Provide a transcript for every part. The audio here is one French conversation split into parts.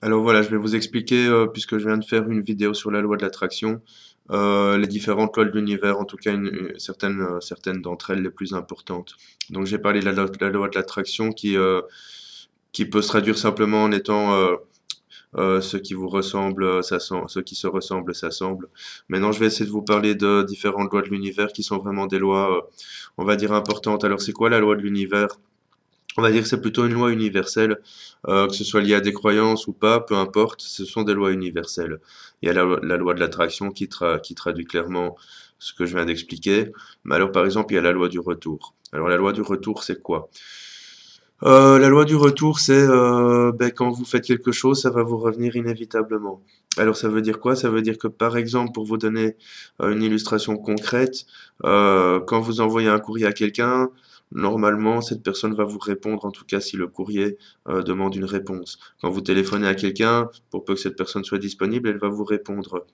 Alors voilà, je vais vous expliquer, puisque je viens de faire une vidéo sur la loi de l'attraction, les différentes lois de l'univers, en tout cas certaines d'entre elles les plus importantes. Donc j'ai parlé de la loi de l'attraction qui peut se traduire simplement en étant ce qui vous ressemble, ce qui se ressemble s'assemble. Maintenant, je vais essayer de vous parler de différentes lois de l'univers qui sont vraiment des lois, on va dire, importantes. Alors c'est quoi la loi de l'univers? On va dire que c'est plutôt une loi universelle, que ce soit lié à des croyances ou pas, peu importe, ce sont des lois universelles. Il y a la loi de l'attraction qui traduit clairement ce que je viens d'expliquer. Mais alors, par exemple, il y a la loi du retour. Alors, la loi du retour, c'est quoi? La loi du retour, c'est ben, quand vous faites quelque chose, ça va vous revenir inévitablement. Alors, ça veut dire quoi? Ça veut dire que, par exemple, pour vous donner une illustration concrète, quand vous envoyez un courrier à quelqu'un, normalement, cette personne va vous répondre, en tout cas si le courrier demande une réponse. Quand vous téléphonez à quelqu'un, pour peu que cette personne soit disponible, elle va vous répondre.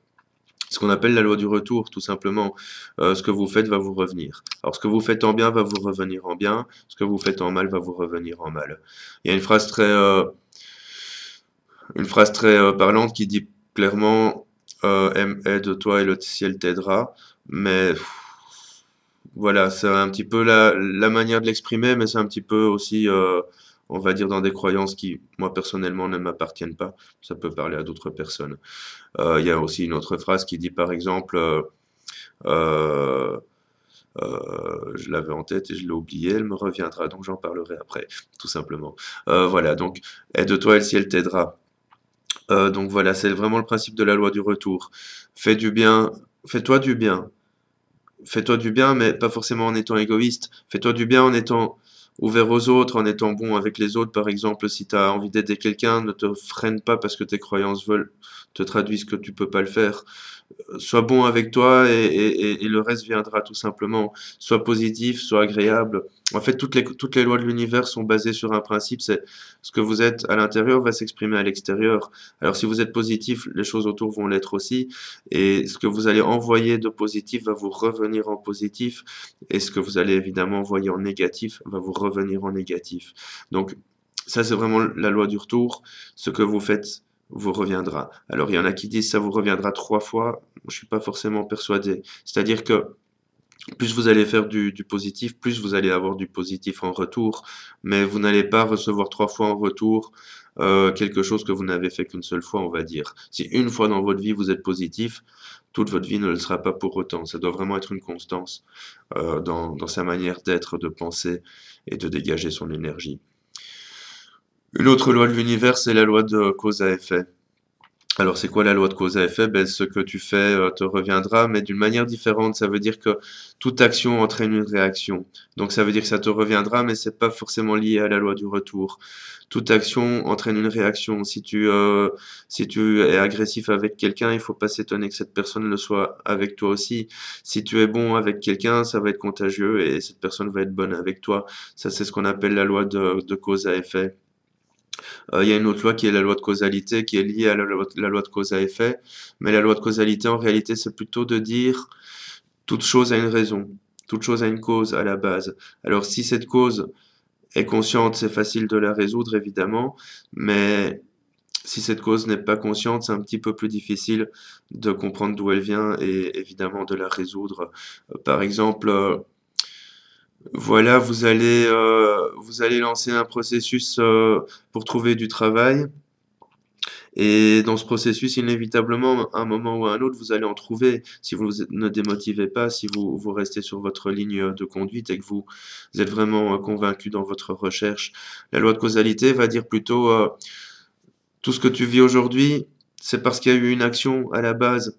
Ce qu'on appelle la loi du retour, tout simplement. Ce que vous faites va vous revenir. Alors, ce que vous faites en bien va vous revenir en bien, ce que vous faites en mal va vous revenir en mal. Il y a une phrase très parlante qui dit clairement aide-toi et le ciel t'aidera. Mais voilà, c'est un petit peu la manière de l'exprimer, mais c'est un petit peu aussi, on va dire, dans des croyances qui, moi personnellement, ne m'appartiennent pas. Ça peut parler à d'autres personnes. Il y a aussi une autre phrase qui dit, par exemple, euh, je l'avais en tête et je l'ai oublié, elle me reviendra, donc j'en parlerai après, tout simplement. Voilà, donc aide-toi et le ciel t'aidera. Donc voilà, c'est vraiment le principe de la loi du retour. Fais du bien, fais-toi du bien. Fais-toi du bien, mais pas forcément en étant égoïste. Fais-toi du bien en étant ouvert aux autres, en étant bon avec les autres. Par exemple, si tu as envie d'aider quelqu'un, ne te freine pas parce que tes croyances veulent te traduisent que tu peux pas le faire. Sois bon avec toi et le reste viendra tout simplement. Sois positif, sois agréable. En fait, toutes les lois de l'univers sont basées sur un principe, c'est ce que vous êtes à l'intérieur va s'exprimer à l'extérieur. Alors si vous êtes positif, les choses autour vont l'être aussi. Et ce que vous allez envoyer de positif va vous revenir en positif. Et ce que vous allez évidemment envoyer en négatif va vous revenir en négatif. Donc ça, c'est vraiment la loi du retour. Ce que vous faites vous reviendra. Alors, il y en a qui disent ça vous reviendra 3 fois. Je suis pas forcément persuadé. C'est-à-dire que plus vous allez faire du positif, plus vous allez avoir du positif en retour, mais vous n'allez pas recevoir 3 fois en retour quelque chose que vous n'avez fait qu'une seule fois, on va dire. Si une fois dans votre vie vous êtes positif, toute votre vie ne le sera pas pour autant. Ça doit vraiment être une constance dans sa manière d'être, de penser et de dégager son énergie. Une autre loi de l'univers, c'est la loi de cause à effet. Alors, c'est quoi la loi de cause à effet? Ben, ce que tu fais te reviendra, mais d'une manière différente. Ça veut dire que toute action entraîne une réaction. Donc, ça veut dire que ça te reviendra, mais c'est pas forcément lié à la loi du retour. Toute action entraîne une réaction. Si tu es agressif avec quelqu'un, il faut pas s'étonner que cette personne le soit avec toi aussi. Si tu es bon avec quelqu'un, ça va être contagieux et cette personne va être bonne avec toi. Ça, c'est ce qu'on appelle la loi de cause à effet. Il y a une autre loi qui est la loi de causalité, qui est liée à la loi de cause à effet. Mais la loi de causalité, en réalité, c'est plutôt de dire toute chose a une raison, toute chose a une cause à la base. Alors si cette cause est consciente, c'est facile de la résoudre, évidemment, mais si cette cause n'est pas consciente, c'est un petit peu plus difficile de comprendre d'où elle vient et évidemment de la résoudre. Par exemple, voilà, vous allez lancer un processus pour trouver du travail. Et dans ce processus, inévitablement, à un moment ou à un autre, vous allez en trouver. Si vous ne démotivez pas, si vous restez sur votre ligne de conduite et que vous êtes vraiment convaincu dans votre recherche, la loi de causalité va dire plutôt tout ce que tu vis aujourd'hui, c'est parce qu'il y a eu une action à la base.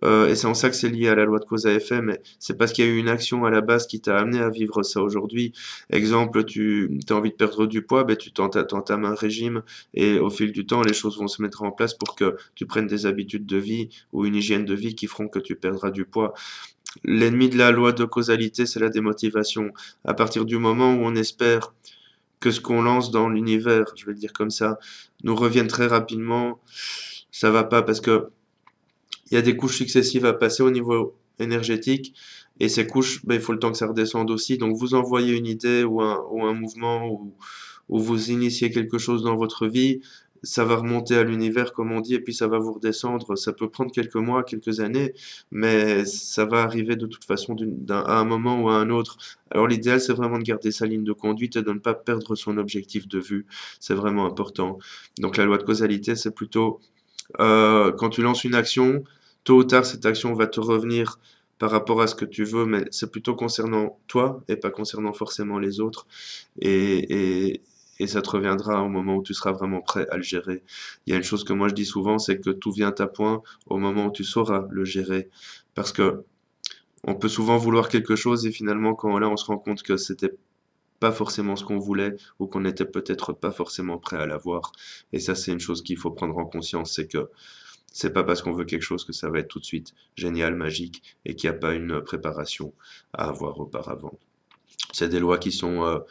Et c'est en ça que c'est lié à la loi de cause à effet, mais c'est parce qu'il y a eu une action à la base qui t'a amené à vivre ça aujourd'hui. Exemple, tu as envie de perdre du poids, ben t'entames un régime et au fil du temps, les choses vont se mettre en place pour que tu prennes des habitudes de vie ou une hygiène de vie qui feront que tu perdras du poids. L'ennemi de la loi de causalité, c'est la démotivation. À partir du moment où on espère que ce qu'on lance dans l'univers, je vais le dire comme ça, nous revienne très rapidement, ça va pas parce que il y a des couches successives à passer au niveau énergétique. Et ces couches, ben, il faut le temps que ça redescende aussi. Donc vous envoyez une idée ou un mouvement ou vous initiez quelque chose dans votre vie. ça va remonter à l'univers, comme on dit, et puis ça va vous redescendre. Ça peut prendre quelques mois, quelques années, mais ça va arriver de toute façon à un moment ou à un autre. Alors l'idéal, c'est vraiment de garder sa ligne de conduite et de ne pas perdre son objectif de vue. C'est vraiment important. Donc la loi de causalité, c'est plutôt quand tu lances une action, tôt ou tard, cette action va te revenir par rapport à ce que tu veux, mais c'est plutôt concernant toi et pas concernant forcément les autres. Et, et ça te reviendra au moment où tu seras vraiment prêt à le gérer. Il y a une chose que moi je dis souvent, c'est que tout vient à point au moment où tu sauras le gérer. Parce que on peut souvent vouloir quelque chose et finalement, quand là, on se rend compte que c'était pas forcément ce qu'on voulait ou qu'on n'était peut-être pas forcément prêt à l'avoir. Et ça, c'est une chose qu'il faut prendre en conscience, c'est que c'est pas parce qu'on veut quelque chose que ça va être tout de suite génial, magique et qu'il n'y a pas une préparation à avoir auparavant. C'est des lois qui sont,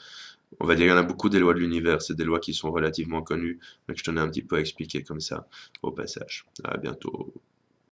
on va dire, il y en a beaucoup des lois de l'univers, c'est des lois qui sont relativement connues, mais que je tenais un petit peu à expliquer comme ça au passage. À bientôt.